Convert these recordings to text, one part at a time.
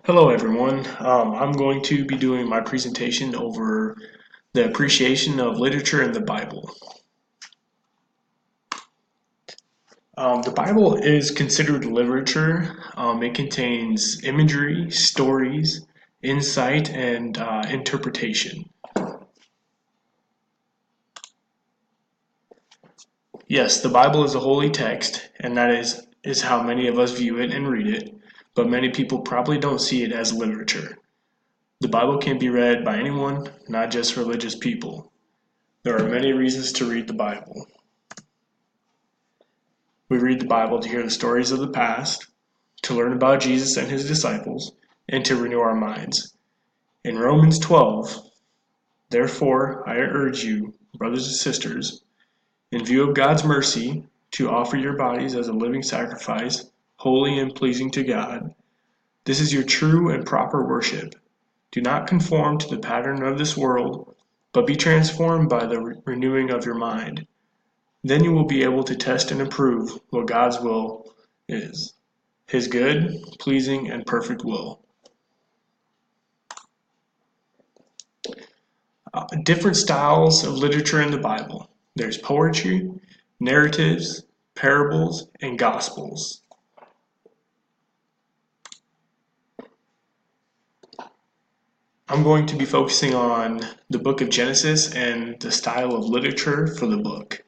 Hello everyone. I'm going to be doing my presentation over the appreciation of literature in the Bible. The Bible is considered literature. It contains imagery, stories, insight, and interpretation. Yes, the Bible is a holy text, and that is how many of us view it and read it, but many people probably don't see it as literature. The Bible can be read by anyone, not just religious people. There are many reasons to read the Bible. We read the Bible to hear the stories of the past, to learn about Jesus and his disciples, and to renew our minds. In Romans 12, therefore, I urge you, brothers and sisters, in view of God's mercy, to offer your bodies as a living sacrifice, holy and pleasing to God. This is your true and proper worship. Do not conform to the pattern of this world, but be transformed by the renewing of your mind. Then you will be able to test and approve what God's will is, his good, pleasing, and perfect will. Different styles of literature in the Bible. There's poetry, narratives, parables, and gospels. I'm going to be focusing on the book of Genesis and the style of literature for the book.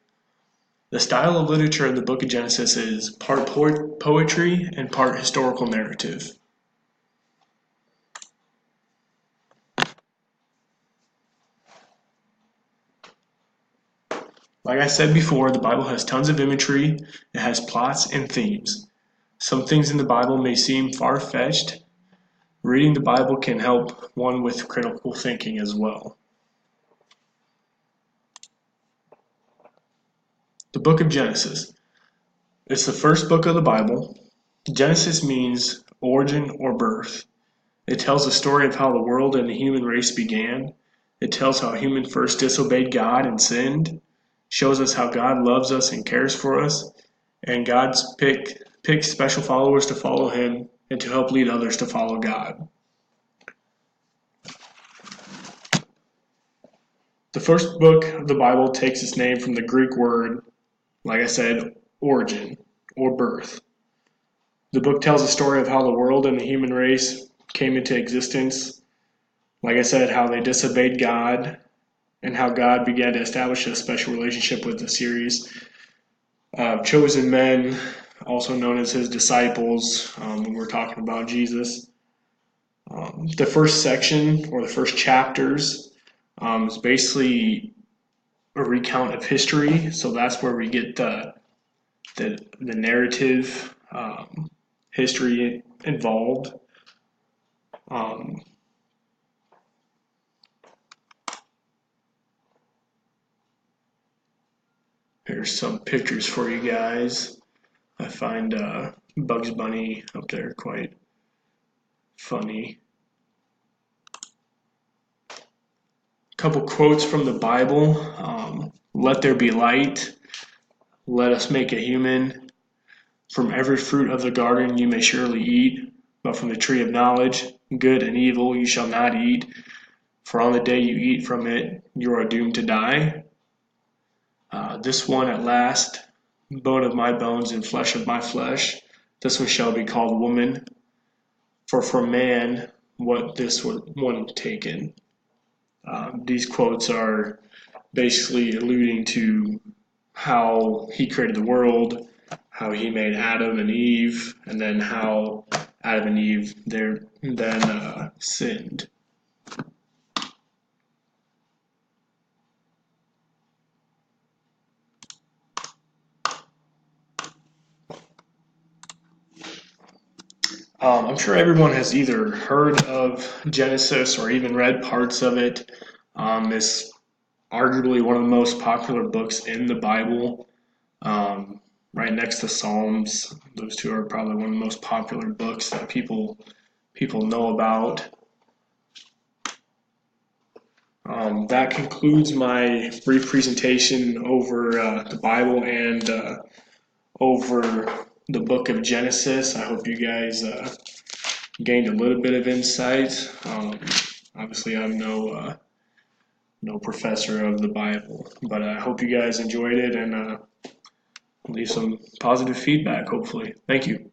The style of literature in the book of Genesis is part poetry and part historical narrative. Like I said before, the Bible has tons of imagery, it has plots and themes. Some things in the Bible may seem far-fetched. Reading the Bible can help one with critical thinking as well. The book of Genesis. It's the first book of the Bible. Genesis means origin or birth. It tells the story of how the world and the human race began. It tells how humans first disobeyed God and sinned. Shows us how God loves us and cares for us, and God's picked special followers to follow him and to help lead others to follow God. The first book of the Bible takes its name from the Greek word, like I said, origin or birth. The book tells the story of how the world and the human race came into existence. Like I said, how they disobeyed God and how God began to establish a special relationship with the series chosen men, also known as his disciples, when we're talking about Jesus. The first section, or the first chapters, is basically a recount of history, so that's where we get the narrative history involved. Here's some pictures for you guys. I find Bugs Bunny up there quite funny. A couple quotes from the Bible. Let there be light. Let us make a human. From every fruit of the garden you may surely eat, but from the tree of knowledge, good and evil, you shall not eat. For on the day you eat from it, you are doomed to die. This one at last, bone of my bones and flesh of my flesh, this one shall be called woman. For from man, what this one taken. These quotes are basically alluding to how he created the world, how he made Adam and Eve, and then how Adam and Eve then sinned. I'm sure everyone has either heard of Genesis or even read parts of it. It's arguably one of the most popular books in the Bible, right next to Psalms. Those two are probably one of the most popular books that people know about. That concludes my brief presentation over the Bible and over the book of Genesis. I hope you guys gained a little bit of insight. Obviously, I'm no professor of the Bible, but I hope you guys enjoyed it and leave some positive feedback, hopefully. Thank you.